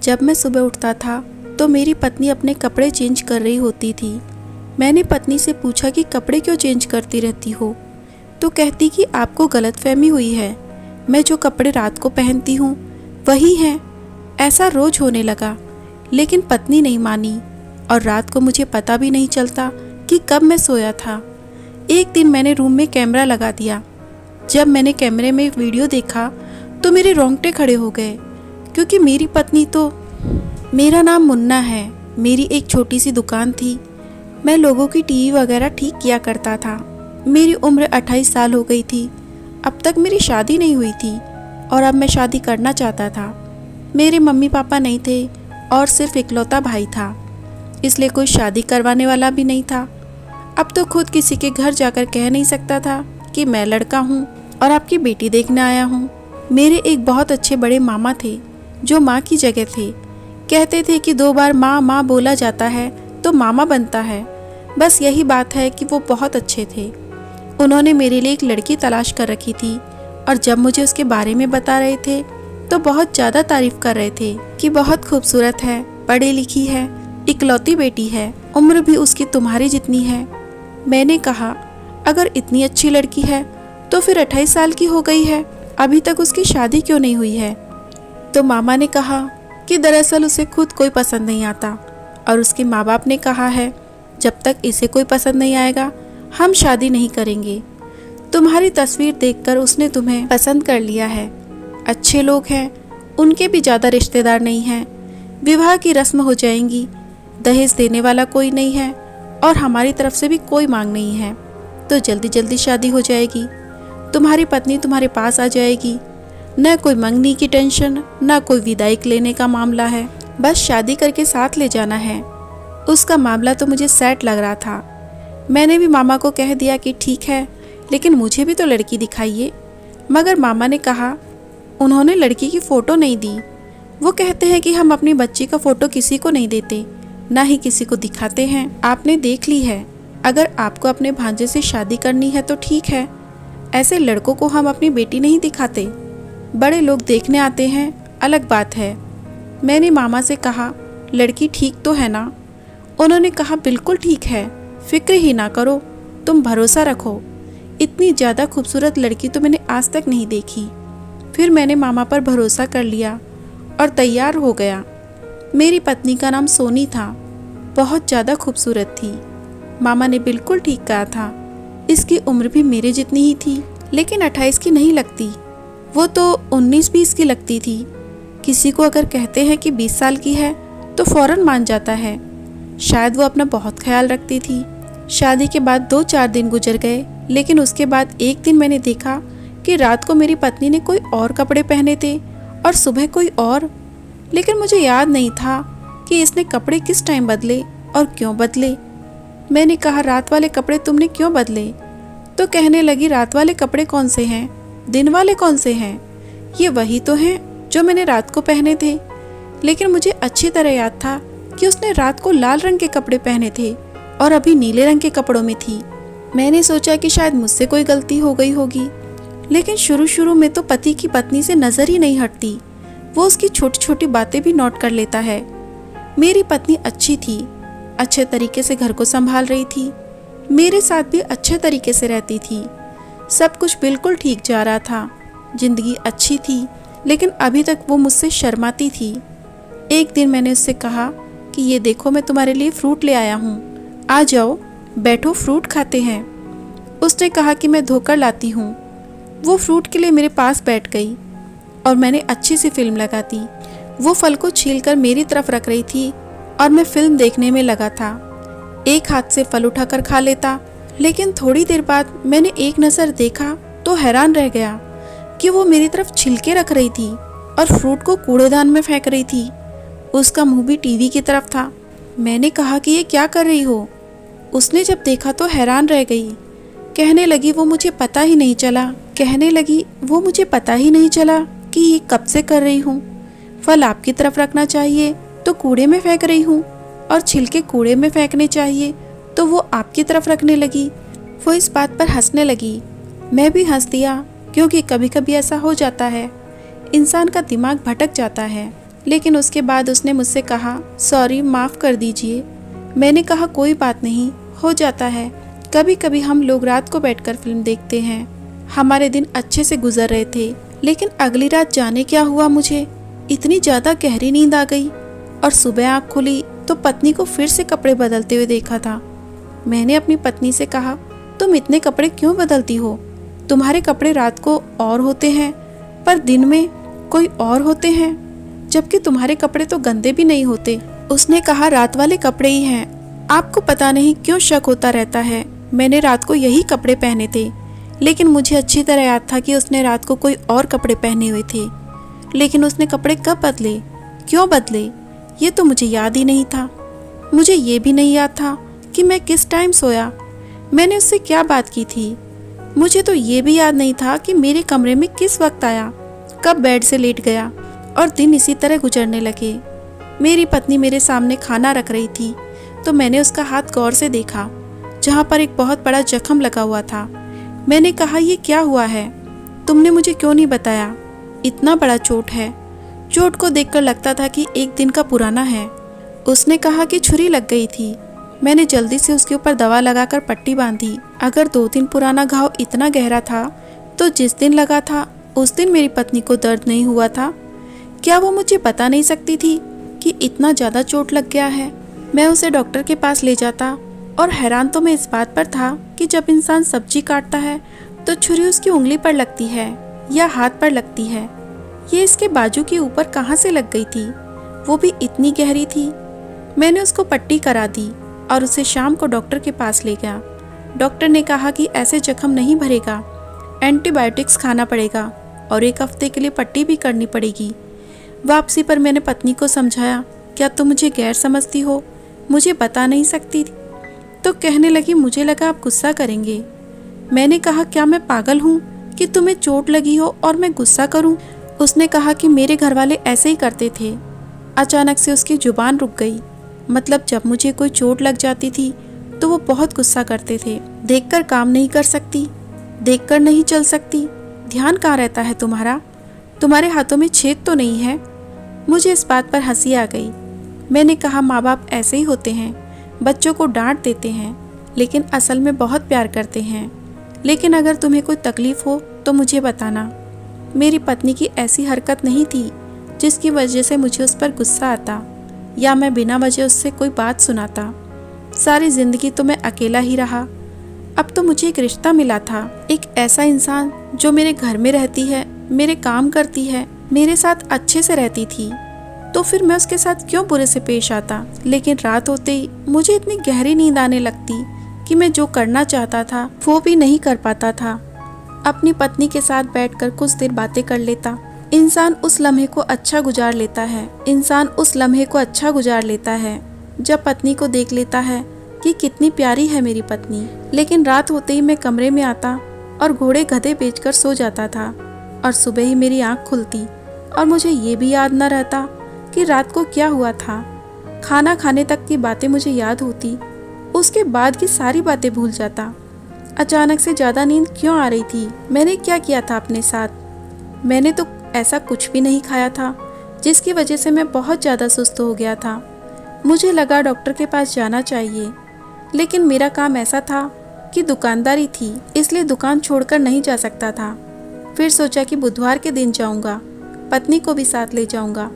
जब मैं सुबह उठता था तो मेरी पत्नी अपने कपड़े चेंज कर रही होती थी। मैंने पत्नी से पूछा कि कपड़े क्यों चेंज करती रहती हो, तो कहती कि आपको गलतफहमी हुई है, मैं जो कपड़े रात को पहनती हूँ वही हैं। ऐसा रोज होने लगा, लेकिन पत्नी नहीं मानी और रात को मुझे पता भी नहीं चलता कि कब मैं सोया था। एक दिन मैंने रूम में कैमरा लगा दिया। जब मैंने कैमरे में वीडियो देखा तो मेरे रोंगटे खड़े हो गए, क्योंकि मेरी पत्नी तो। मेरा नाम मुन्ना है। मेरी एक छोटी सी दुकान थी। मैं लोगों की टीवी वगैरह ठीक किया करता था। मेरी उम्र 28 साल हो गई थी। अब तक मेरी शादी नहीं हुई थी और अब मैं शादी करना चाहता था। मेरे मम्मी पापा नहीं थे और सिर्फ इकलौता भाई था, इसलिए कोई शादी करवाने वाला भी नहीं था। अब तो खुद किसी के घर जाकर कह नहीं सकता था कि मैं लड़का हूँ और आपकी बेटी देखने आया हूँ। मेरे एक बहुत अच्छे बड़े मामा थे जो माँ की जगह थे। कहते थे कि 2 बार माँ माँ बोला जाता है तो मामा बनता है। बस यही बात है कि वो बहुत अच्छे थे। उन्होंने मेरे लिए एक लड़की तलाश कर रखी थी और जब मुझे उसके बारे में बता रहे थे तो बहुत ज़्यादा तारीफ कर रहे थे कि बहुत खूबसूरत है, पढ़ी लिखी है, इकलौती बेटी है, उम्र भी उसकी तुम्हारी जितनी है। मैंने कहा, अगर इतनी अच्छी लड़की है तो फिर 28 साल की हो गई है, अभी तक उसकी शादी क्यों नहीं हुई है? तो मामा ने कहा कि दरअसल उसे खुद कोई पसंद नहीं आता और उसके माँ बाप ने कहा है जब तक इसे कोई पसंद नहीं आएगा हम शादी नहीं करेंगे। तुम्हारी तस्वीर देखकर उसने तुम्हें पसंद कर लिया है। अच्छे लोग हैं, उनके भी ज़्यादा रिश्तेदार नहीं हैं। विवाह की रस्म हो जाएंगी, दहेज देने वाला कोई नहीं है और हमारी तरफ से भी कोई मांग नहीं है, तो जल्दी जल्दी शादी हो जाएगी। तुम्हारी पत्नी तुम्हारे पास आ जाएगी। न कोई मंगनी की टेंशन, न कोई विदाई लेने का मामला है, बस शादी करके साथ ले जाना है। उसका मामला तो मुझे सेट लग रहा था। मैंने भी मामा को कह दिया कि ठीक है, लेकिन मुझे भी तो लड़की दिखाइए। मगर मामा ने कहा, उन्होंने लड़की की फ़ोटो नहीं दी। वो कहते हैं कि हम अपनी बच्ची का फ़ोटो किसी को नहीं देते, ना ही किसी को दिखाते हैं। आपने देख ली है, अगर आपको अपने भांजे से शादी करनी है तो ठीक है, ऐसे लड़कों को हम अपनी बेटी नहीं दिखाते। बड़े लोग देखने आते हैं, अलग बात है। मैंने मामा से कहा, लड़की ठीक तो है ना? उन्होंने कहा, बिल्कुल ठीक है, फिक्र ही ना करो, तुम भरोसा रखो। इतनी ज़्यादा खूबसूरत लड़की तो मैंने आज तक नहीं देखी। फिर मैंने मामा पर भरोसा कर लिया और तैयार हो गया। मेरी पत्नी का नाम सोनी था, बहुत ज़्यादा खूबसूरत थी। मामा ने बिल्कुल ठीक कहा था, इसकी उम्र भी मेरे जितनी ही थी, लेकिन 28 की नहीं लगती, वो तो 19-20 की लगती थी। किसी को अगर कहते हैं कि 20 साल की है तो फौरन मान जाता है। शायद वो अपना बहुत ख्याल रखती थी। शादी के बाद 2-4 दिन गुजर गए, लेकिन उसके बाद एक दिन मैंने देखा कि रात को मेरी पत्नी ने कोई और कपड़े पहने थे और सुबह कोई और, लेकिन मुझे याद नहीं था कि इसने कपड़े किस टाइम बदले और क्यों बदले। मैंने कहा, रात वाले कपड़े तुमने क्यों बदले? तो कहने लगी, रात वाले कपड़े कौन से हैं, दिन वाले कौन से हैं? ये वही तो हैं जो मैंने रात को पहने थे। लेकिन मुझे अच्छी तरह याद था कि उसने रात को लाल रंग के कपड़े पहने थे और अभी नीले रंग के कपड़ों में थी। मैंने सोचा कि शायद मुझसे कोई गलती हो गई होगी, लेकिन शुरू में तो पति की पत्नी से नज़र ही नहीं हटती। वो उसकी छोटी छोटी बातें भी नोट कर लेता है। मेरी पत्नी अच्छी थी, अच्छे तरीके से घर को संभाल रही थी, मेरे साथ भी अच्छे तरीके से रहती थी। सब कुछ बिल्कुल ठीक जा रहा था, जिंदगी अच्छी थी, लेकिन अभी तक वो मुझसे शर्माती थी। एक दिन मैंने उससे कहा कि ये देखो, मैं तुम्हारे लिए फ्रूट ले आया हूँ, आ जाओ बैठो, फ्रूट खाते हैं। उसने कहा कि मैं धोकर लाती हूँ। वो फ्रूट के लिए मेरे पास बैठ गई और मैंने अच्छी सी फिल्म लगा दी। वो फल को छीलकर मेरी तरफ रख रही थी और मैं फिल्म देखने में लगा था। एक हाथ से फल उठाकर खा लेता, लेकिन थोड़ी देर बाद मैंने एक नज़र देखा तो हैरान रह गया कि वो मेरी तरफ छिलके रख रही थी और फ्रूट को कूड़ेदान में फेंक रही थी। उसका मुंह भी टीवी की तरफ था। मैंने कहा कि ये क्या कर रही हो? उसने जब देखा तो हैरान रह गई। कहने लगी, वो मुझे पता ही नहीं चला कि ये कब से कर रही हूँ। फल आपकी तरफ रखना चाहिए तो कूड़े में फेंक रही हूँ, और छिलके कूड़े में फेंकने चाहिए तो वो आपकी तरफ रखने लगी। वो इस बात पर हंसने लगी। मैं भी हंस दिया, क्योंकि कभी कभी ऐसा हो जाता है, इंसान का दिमाग भटक जाता है। लेकिन उसके बाद उसने मुझसे कहा, सॉरी, माफ़ कर दीजिए। मैंने कहा, कोई बात नहीं, हो जाता है। कभी कभी हम लोग रात को बैठकर फिल्म देखते हैं। हमारे दिन अच्छे से गुजर रहे थे, लेकिन अगली रात जाने क्या हुआ, मुझे इतनी ज़्यादा गहरी नींद आ गई और सुबह आँख खुली तो पत्नी को फिर से कपड़े बदलते हुए देखा था। मैंने अपनी पत्नी से कहा, तुम इतने कपड़े क्यों बदलती हो? तुम्हारे कपड़े रात को और होते हैं पर दिन में कोई और होते हैं, जबकि तुम्हारे कपड़े तो गंदे भी नहीं होते। उसने कहा, रात वाले कपड़े ही हैं। आपको पता नहीं क्यों शक होता रहता है। मैंने रात को यही कपड़े पहने थे, लेकिन मुझे अच्छी तरह याद था कि उसने रात को कोई और कपड़े पहने हुए थे। लेकिन उसने कपड़े कब बदले, क्यों बदले, ये तो मुझे याद ही नहीं था। मुझे ये भी नहीं याद था कि मैं किस टाइम सोया, मैंने उससे क्या बात की थी। मुझे तो ये भी याद नहीं था कि मेरे कमरे में किस वक्त आया, कब बेड से लेट गया। और दिन इसी तरह गुजरने लगे। मेरी पत्नी मेरे सामने खाना रख रही थी तो मैंने उसका हाथ गौर से देखा, जहाँ पर एक बहुत बड़ा जख्म लगा हुआ था। मैंने कहा, ये क्या हुआ है, तुमने मुझे क्यों नहीं बताया? इतना बड़ा चोट है। चोट को देखकर लगता था कि एक दिन का पुराना है। उसने कहा कि छुरी लग गई थी। मैंने जल्दी से उसके ऊपर दवा लगाकर पट्टी बांधी। अगर 2 दिन पुराना घाव इतना गहरा था तो जिस दिन लगा था उस दिन मेरी पत्नी को दर्द नहीं हुआ था? क्या वो मुझे बता नहीं सकती थी कि इतना ज़्यादा चोट लग गया है? मैं उसे डॉक्टर के पास ले जाता और हैरान तो मैं इस बात पर था कि जब इंसान सब्जी काटता है तो छुरी उसकी उंगली पर लगती है या हाथ पर लगती है। ये इसके बाजू के ऊपर कहाँ से लग गई थी, वो भी इतनी गहरी थी। मैंने उसको पट्टी करा दी और उसे शाम को डॉक्टर के पास ले गया। डॉक्टर ने कहा कि ऐसे जख्म नहीं भरेगा, एंटीबायोटिक्स खाना पड़ेगा और 1 हफ्ते के लिए पट्टी भी करनी पड़ेगी। वापसी पर मैंने पत्नी को समझाया, क्या तुम मुझे गैर समझती हो, मुझे बता नहीं सकती? तो कहने लगी, मुझे लगा आप गुस्सा करेंगे। मैंने कहा, क्या मैं पागल हूँ कि तुम्हें चोट लगी हो और मैं गुस्सा करूँ? उसने कहा कि मेरे घर वाले ऐसे ही करते थे। अचानक से उसकी जुबान रुक गई। मतलब जब मुझे कोई चोट लग जाती थी तो वो बहुत गुस्सा करते थे। देखकर काम नहीं कर सकती, देखकर नहीं चल सकती, ध्यान कहाँ रहता है तुम्हारा? तुम्हारे हाथों में छेद तो नहीं है? मुझे इस बात पर हंसी आ गई। मैंने कहा, माँ बाप ऐसे ही होते हैं, बच्चों को डांट देते हैं लेकिन असल में बहुत प्यार करते हैं। लेकिन अगर तुम्हें कोई तकलीफ हो तो मुझे बताना। मेरी पत्नी की ऐसी हरकत नहीं थी जिसकी वजह से मुझे उस पर गुस्सा आता या मैं बिना वजह उससे कोई बात सुनाता। सारी जिंदगी तो मैं अकेला ही रहा। अब तो मुझे एक रिश्ता मिला था, एक ऐसा इंसान जो मेरे घर में रहती है, मेरे काम करती है, मेरे साथ अच्छे से रहती थी। तो फिर मैं उसके साथ क्यों बुरे से पेश आता? लेकिन रात होते ही मुझे इतनी गहरी नींद आने लगती कि मैं जो करना चाहता था वो भी नहीं कर पाता था। अपनी पत्नी के साथ बैठकर कुछ देर बातें कर लेता। इंसान उस लम्हे को अच्छा गुजार लेता है। जब पत्नी को देख लेता है कि कितनी प्यारी है मेरी पत्नी। लेकिन रात होते ही मैं कमरे में आता और घोड़े गधे बेचकर सो जाता था और सुबह ही मेरी आंख खुलती और मुझे ये भी याद न रहता कि रात को क्या हुआ था। खाना खाने तक की बातें मुझे याद होती, उसके बाद की सारी बातें भूल जाता। अचानक से ज़्यादा नींद क्यों आ रही थी? मैंने क्या किया था अपने साथ? मैंने तो ऐसा कुछ भी नहीं खाया था जिसकी वजह से मैं बहुत ज़्यादा सुस्त हो गया था। मुझे लगा डॉक्टर के पास जाना चाहिए, लेकिन मेरा काम ऐसा था कि दुकानदारी थी, इसलिए दुकान छोड़कर नहीं जा सकता था। फिर सोचा कि बुधवार के दिन जाऊंगा, पत्नी को भी साथ ले जाऊंगा,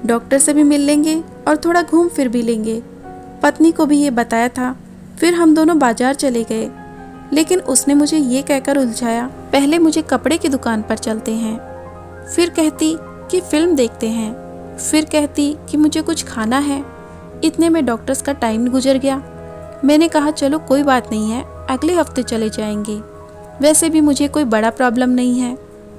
डॉक्टर से भी मिल लेंगे और थोड़ा घूम फिर भी लेंगे। पत्नी को भी ये बताया था। फिर हम दोनों बाजार चले गए, लेकिन उसने मुझे ये कहकर उलझाया, पहले मुझे कपड़े की दुकान पर चलते हैं, फिर कहती कि फिल्म देखते हैं, फिर कहती कि मुझे कुछ खाना है। इतने में डॉक्टर्स का टाइम गुजर गया। मैंने कहा, चलो कोई बात नहीं है, अगले हफ्ते चले जाएंगे। वैसे भी मुझे कोई बड़ा प्रॉब्लम नहीं है,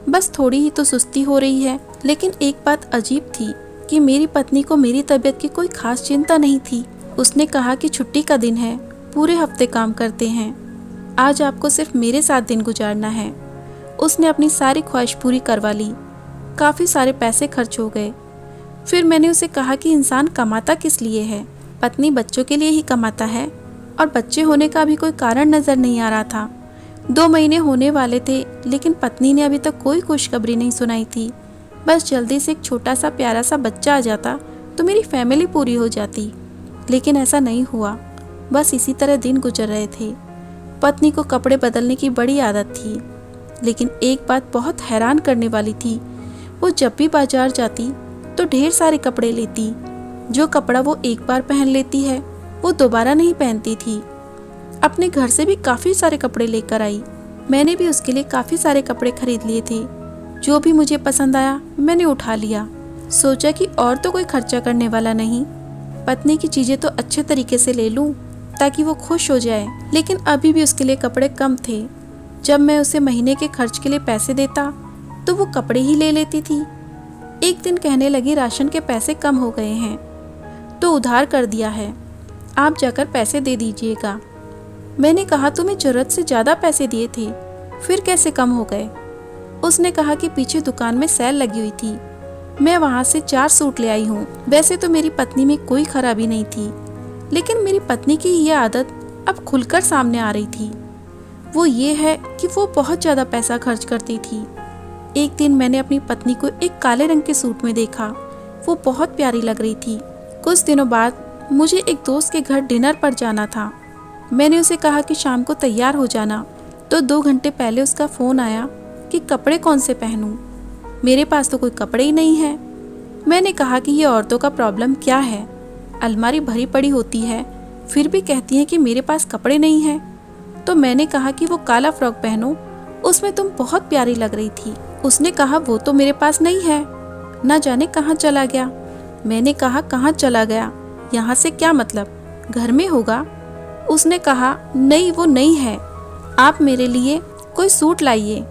बस थोड़ी ही तो सुस्ती हो रही है। लेकिन एक बात अजीब थी कि मेरी पत्नी को मेरी तबीयत की कोई खास चिंता नहीं थी। उसने कहा कि छुट्टी का दिन है, पूरे हफ्ते काम करते हैं, आज आपको सिर्फ मेरे साथ दिन गुजारना है। उसने अपनी सारी ख्वाहिश पूरी करवा ली। काफ़ी सारे पैसे खर्च हो गए। फिर मैंने उसे कहा कि इंसान कमाता किस लिए है? पत्नी बच्चों के लिए ही कमाता है और बच्चे होने का भी कोई कारण नज़र नहीं आ रहा था। 2 महीने होने वाले थे, लेकिन पत्नी ने अभी तक कोई खुशखबरी नहीं सुनाई थी। बस जल्दी से एक छोटा सा प्यारा सा बच्चा आ जाता तो मेरी फैमिली पूरी हो जाती। लेकिन ऐसा नहीं हुआ। बस इसी तरह दिन गुजर रहे थे। पत्नी को कपड़े बदलने की बड़ी आदत थी, लेकिन एक बात बहुत हैरान करने वाली थी। वो जब भी बाजार जाती तो ढेर सारे कपड़े लेती। जो कपड़ा वो एक बार पहन लेती है वो दोबारा नहीं पहनती थी। अपने घर से भी काफ़ी सारे कपड़े लेकर आई। मैंने भी उसके लिए काफ़ी सारे कपड़े खरीद लिए थे। जो भी मुझे पसंद आया मैंने उठा लिया। सोचा कि और तो कोई खर्चा करने वाला नहीं, पत्नी की चीज़ें तो अच्छे तरीके से ले लूँ ताकि वो खुश हो जाए। लेकिन अभी भी उसके लिए कपड़े कम थे। जब मैं उसे महीने के खर्च के लिए पैसे देता तो वो कपड़े ही ले लेती थी। एक दिन कहने लगी राशन के पैसे कम हो गए हैं तो उधार कर दिया है, आप जाकर पैसे दे दीजिएगा। मैंने कहा तुम्हें ज़रूरत से ज़्यादा पैसे दिए थे, फिर कैसे कम हो गए? उसने कहा कि पीछे दुकान में सेल लगी हुई थी, मैं वहाँ से 4 सूट ले आई हूँ। वैसे तो मेरी पत्नी में कोई खराबी नहीं थी, लेकिन मेरी पत्नी की यह आदत अब खुलकर सामने आ रही थी। वो ये है कि वो बहुत ज़्यादा पैसा खर्च करती थी। एक दिन मैंने अपनी पत्नी को एक काले रंग के सूट में देखा। वो बहुत प्यारी लग रही थी। कुछ दिनों बाद मुझे एक दोस्त के घर डिनर पर जाना था। मैंने उसे कहा कि शाम को तैयार हो जाना, तो 2 घंटे पहले उसका फ़ोन आया कि कपड़े कौन से पहनूं। मेरे पास तो कोई कपड़े ही नहीं है। मैंने कहा कि ये औरतों का प्रॉब्लम क्या है, अलमारी भरी पड़ी होती है फिर भी कहती हैं कि मेरे पास कपड़े नहीं हैं। तो मैंने कहा कि वो काला फ्रॉक पहनो, उसमें तुम बहुत प्यारी लग रही थी। उसने कहा वो तो मेरे पास नहीं है, ना जाने कहाँ चला गया। मैंने कहा कहाँ चला गया, यहाँ से क्या मतलब, घर में होगा। उसने कहा नहीं वो नहीं है, आप मेरे लिए कोई सूट लाइए।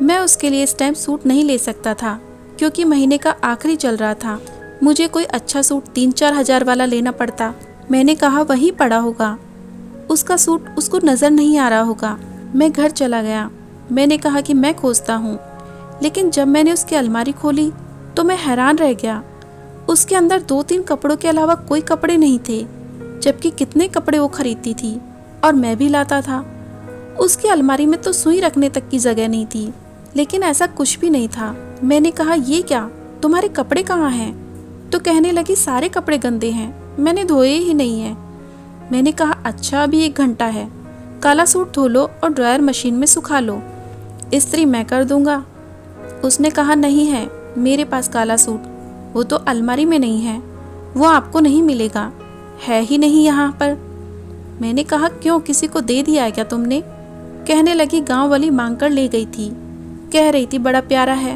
मैं उसके लिए इस टाइम सूट नहीं ले सकता था क्योंकि महीने का आखिरी चल रहा था। मुझे कोई अच्छा सूट 3-4 हज़ार वाला लेना पड़ता। मैंने कहा वहीं पड़ा होगा, उसका सूट उसको नज़र नहीं आ रहा होगा। मैं घर चला गया। मैंने कहा कि मैं खोजता हूँ, लेकिन जब मैंने उसकी अलमारी खोली तो मैं हैरान रह गया। उसके अंदर 2-3 कपड़ों के अलावा कोई कपड़े नहीं थे, जबकि कितने कपड़े वो खरीदती थी और मैं भी लाता था। उसकी अलमारी में तो सुई रखने तक की जगह नहीं थी, लेकिन ऐसा कुछ भी नहीं था। मैंने कहा ये क्या, तुम्हारे कपड़े कहाँ हैं? तो कहने लगी सारे कपड़े गंदे हैं, मैंने धोए ही नहीं हैं। मैंने कहा अच्छा अभी 1 घंटा है, काला सूट धो लो और ड्रायर मशीन में सुखा लो, इस्त्री मैं कर दूंगा। उसने कहा नहीं है मेरे पास काला सूट, वो तो अलमारी में नहीं है, वो आपको नहीं मिलेगा, है ही नहीं यहाँ पर। मैंने कहा क्यों, किसी को दे दिया है क्या तुमने? कहने लगी गांव वाली मांग कर ले गई थी, कह रही थी बड़ा प्यारा है,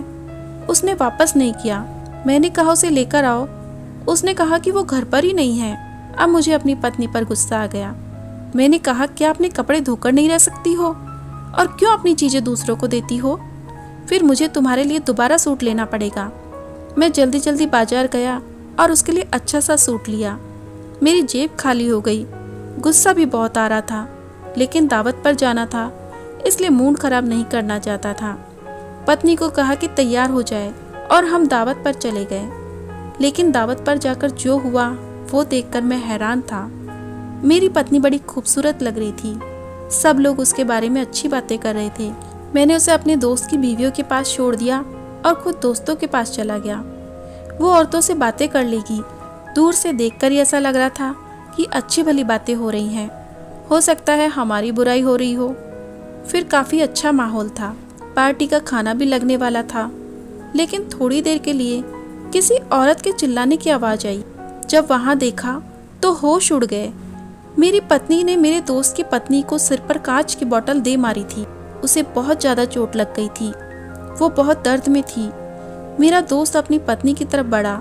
उसने वापस नहीं किया। मैंने कहा उसे लेकर आओ। उसने कहा कि वो घर पर ही नहीं है। अब मुझे अपनी पत्नी पर गुस्सा आ गया। मैंने कहा क्या अपने कपड़े धोकर नहीं रह सकती हो, और क्यों अपनी चीज़ें दूसरों को देती हो? फिर मुझे तुम्हारे लिए दोबारा सूट लेना पड़ेगा। मैं जल्दी जल्दी बाजार गया और उसके लिए अच्छा सा सूट लिया। मेरी जेब खाली हो गई। गुस्सा भी बहुत आ रहा था, लेकिन दावत पर जाना था इसलिए मूड खराब नहीं करना चाहता था। पत्नी को कहा कि तैयार हो जाए और हम दावत पर चले गए। लेकिन दावत पर जाकर जो हुआ वो देखकर मैं हैरान था। मेरी पत्नी बड़ी खूबसूरत लग रही थी। सब लोग उसके बारे में अच्छी बातें कर रहे थे। मैंने उसे अपने दोस्त की बीवियों के पास छोड़ दिया और खुद दोस्तों के पास चला गया। वो औरतों से बातें कर लेगी। दूर से देखकर ही ऐसा लग रहा था कि अच्छी भली बातें हो रही हैं, हो सकता है हमारी बुराई हो रही हो। फिर काफ़ी अच्छा माहौल था। पार्टी का खाना भी लगने वाला था, लेकिन थोड़ी देर के लिए किसी औरत के चिल्लाने की आवाज़ आई। जब वहाँ देखा तो होश उड़ गए। मेरी पत्नी ने मेरे दोस्त की पत्नी को सिर पर कांच की बोतल दे मारी थी। उसे बहुत ज़्यादा चोट लग गई थी। वो बहुत दर्द में थी। मेरा दोस्त अपनी पत्नी की तरफ बढ़ा।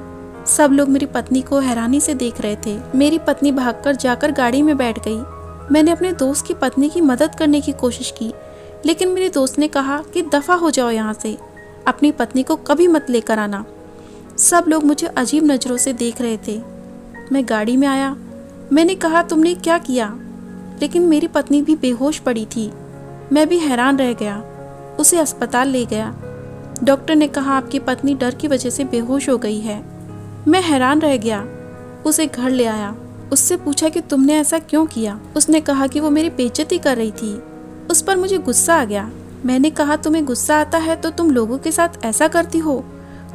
सब लोग मेरी पत्नी को हैरानी से देख रहे थे। मेरी पत्नी भागकर जाकर गाड़ी में बैठ गई। मैंने अपने दोस्त की पत्नी की मदद करने की कोशिश की, लेकिन मेरे दोस्त ने कहा कि दफ़ा हो जाओ यहाँ से, अपनी पत्नी को कभी मत लेकर आना। सब लोग मुझे अजीब नज़रों से देख रहे थे। मैं गाड़ी में आया। मैंने कहा तुमने क्या किया, लेकिन मेरी पत्नी भी बेहोश पड़ी थी। मैं भी हैरान रह गया। उसे अस्पताल ले गया। डॉक्टर ने कहा आपकी पत्नी डर की वजह से बेहोश हो गई है। मैं हैरान रह गया। उसे घर ले आया। उससे पूछा कि तुमने ऐसा क्यों किया। उसने कहा कि वो मेरी बेइज्जती कर रही थी। उस पर मुझे गुस्सा आ गया। मैंने कहा तुम्हें गुस्सा आता है तो तुम लोगों के साथ ऐसा करती हो,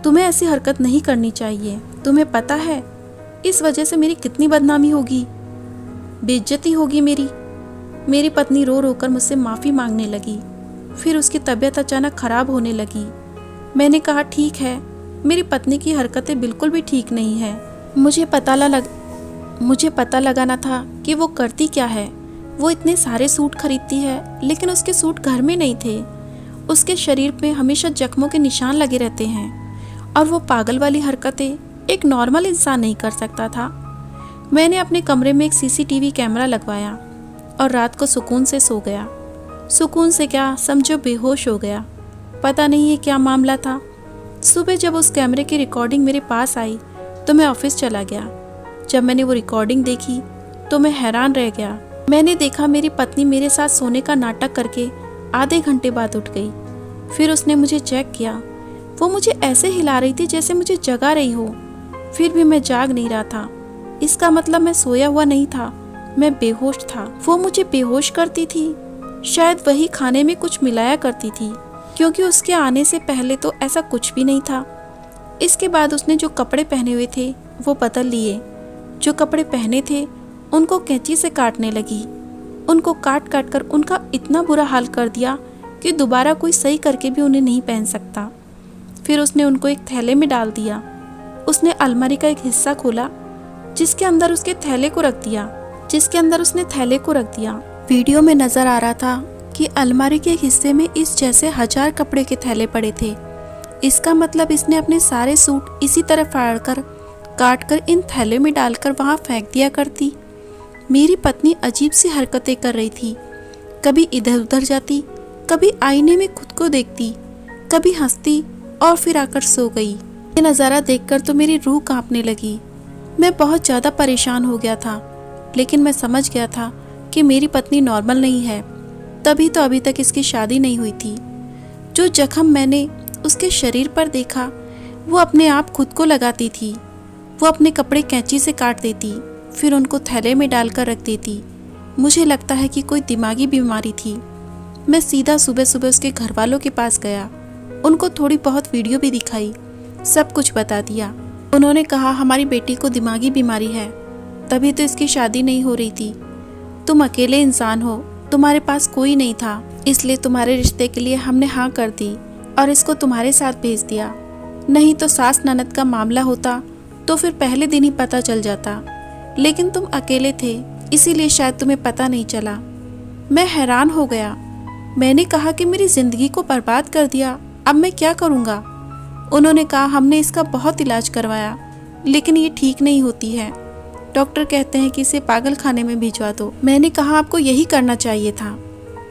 तुम्हें ऐसी हरकत नहीं करनी चाहिए। तुम्हें पता है इस वजह से मेरी कितनी बदनामी होगी, बेइज्जती होगी मेरी। मेरी पत्नी रो रो कर मुझसे माफ़ी मांगने लगी। फिर उसकी तबीयत अचानक ख़राब होने लगी। मैंने कहा ठीक है, मेरी पत्नी की हरकतें बिल्कुल भी ठीक नहीं है। मुझे पता लगाना था कि वो करती क्या है। वो इतने सारे सूट खरीदती है, लेकिन उसके सूट घर में नहीं थे। उसके शरीर पे हमेशा जख्मों के निशान लगे रहते हैं और वो पागल वाली हरकतें एक नॉर्मल इंसान नहीं कर सकता था। मैंने अपने कमरे में एक सीसीटीवी कैमरा लगवाया और रात को सुकून से सो गया। सुकून से क्या, समझो बेहोश हो गया। पता नहीं ये क्या मामला था। सुबह जब उस कैमरे की रिकॉर्डिंग मेरे पास आई तो मैं ऑफिस चला गया। जब मैंने वो रिकॉर्डिंग देखी तो मैं हैरान रह गया। मैंने देखा मेरी पत्नी मेरे साथ सोने का नाटक करके आधे घंटे बाद उठ गई। फिर उसने मुझे चेक किया। वो मुझे ऐसे हिला रही थी जैसे मुझे जगा रही हो। फिर भी मैं जाग नहीं रहा था। इसका मतलब मैं सोया हुआ नहीं था, मैं बेहोश था। वो मुझे बेहोश करती थी। शायद वही खाने में कुछ मिलाया करती थी, क्योंकि उसके आने से पहले तो ऐसा कुछ भी नहीं था। इसके बाद उसने जो कपड़े पहने हुए थे वो बदल लिए। जो कपड़े पहने थे उनको कैंची से काटने लगी। उनको काट काट कर उनका इतना बुरा हाल कर दिया कि दोबारा कोई सही करके भी उन्हें नहीं पहन सकता। फिर उसने उनको एक थैले में डाल दिया। उसने अलमारी का एक हिस्सा खोला जिसके अंदर उसने थैले को रख दिया। वीडियो में नजर आ रहा था कि अलमारी के एक हिस्से में इस जैसे 1000 कपड़े के थैले पड़े थे। इसका मतलब इसने अपने सारे सूट इसी तरह फाड़कर काट कर इन थैले में डालकर वहां फेंक दिया करती। मेरी पत्नी अजीब सी हरकतें कर रही थी। कभी इधर उधर जाती, कभी आईने में खुद को देखती, कभी हंसती और फिर आकर सो गई। ये नज़ारा देखकर तो मेरी रूह कांपने लगी। मैं बहुत ज़्यादा परेशान हो गया था, लेकिन मैं समझ गया था कि मेरी पत्नी नॉर्मल नहीं है। तभी तो अभी तक इसकी शादी नहीं हुई थी। जो जख्म मैंने उसके शरीर पर देखा वो अपने आप खुद को लगाती थी। वो अपने कपड़े कैंची से काट देती, फिर उनको थैले में डालकर रख देती। मुझे लगता है कि कोई दिमागी बीमारी थी। मैं सीधा सुबह सुबह उसके घर वालों के पास गया। उनको थोड़ी बहुत वीडियो भी दिखाई, सब कुछ बता दिया। उन्होंने कहा हमारी बेटी को दिमागी बीमारी है, तभी तो इसकी शादी नहीं हो रही थी। तुम अकेले इंसान हो, तुम्हारे पास कोई नहीं था, इसलिए तुम्हारे रिश्ते के लिए हमने हाँ कर दी और इसको तुम्हारे साथ भेज दिया। नहीं तो सास ननद का मामला होता तो फिर पहले दिन ही पता चल जाता, लेकिन तुम अकेले थे इसीलिए शायद तुम्हें पता नहीं चला। मैं हैरान हो गया। मैंने कहा कि मेरी जिंदगी को बर्बाद कर दिया, अब मैं क्या करूँगा। उन्होंने कहा हमने इसका बहुत इलाज करवाया, लेकिन ये ठीक नहीं होती है। डॉक्टर कहते हैं कि इसे पागल खाने में भिजवा दो। मैंने कहा आपको यही करना चाहिए था,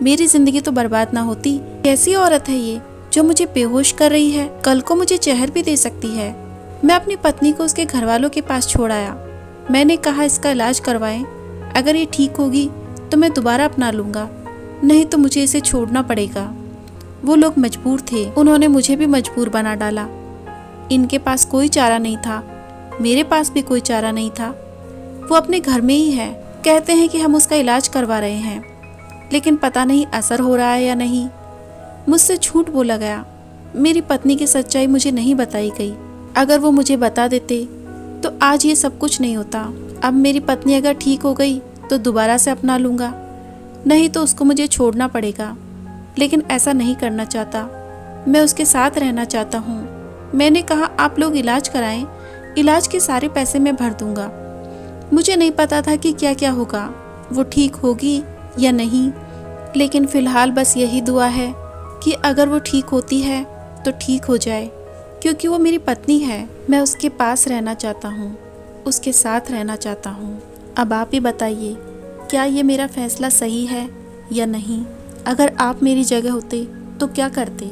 मेरी जिंदगी तो बर्बाद ना होती। कैसी औरत है ये जो मुझे बेहोश कर रही है, कल को मुझे जहर भी दे सकती है। मैं अपनी पत्नी को उसके घर वालों के पास छोड़ आया। मैंने कहा इसका इलाज करवाएं, अगर ये ठीक होगी तो मैं दोबारा अपना लूँगा, नहीं तो मुझे इसे छोड़ना पड़ेगा। वो लोग मजबूर थे, उन्होंने मुझे भी मजबूर बना डाला। इनके पास कोई चारा नहीं था, मेरे पास भी कोई चारा नहीं था। वो अपने घर में ही है, कहते हैं कि हम उसका इलाज करवा रहे हैं, लेकिन पता नहीं असर हो रहा है या नहीं। मुझसे झूठ बोला गया। मेरी पत्नी की सच्चाई मुझे नहीं बताई गई। अगर वो मुझे बता देते तो आज ये सब कुछ नहीं होता। अब मेरी पत्नी अगर ठीक हो गई तो दोबारा से अपना लूँगा, नहीं तो उसको मुझे छोड़ना पड़ेगा। लेकिन ऐसा नहीं करना चाहता, मैं उसके साथ रहना चाहता हूँ। मैंने कहा आप लोग इलाज कराएं, इलाज के सारे पैसे मैं भर दूँगा। मुझे नहीं पता था कि क्या क्या होगा, वो ठीक होगी या नहीं, लेकिन फ़िलहाल बस यही दुआ है कि अगर वो ठीक होती है तो ठीक हो जाए, क्योंकि वो मेरी पत्नी है। मैं उसके पास रहना चाहता हूँ, उसके साथ रहना चाहता हूँ। अब आप ही बताइए, क्या ये मेरा फैसला सही है या नहीं? अगर आप मेरी जगह होते तो क्या करते?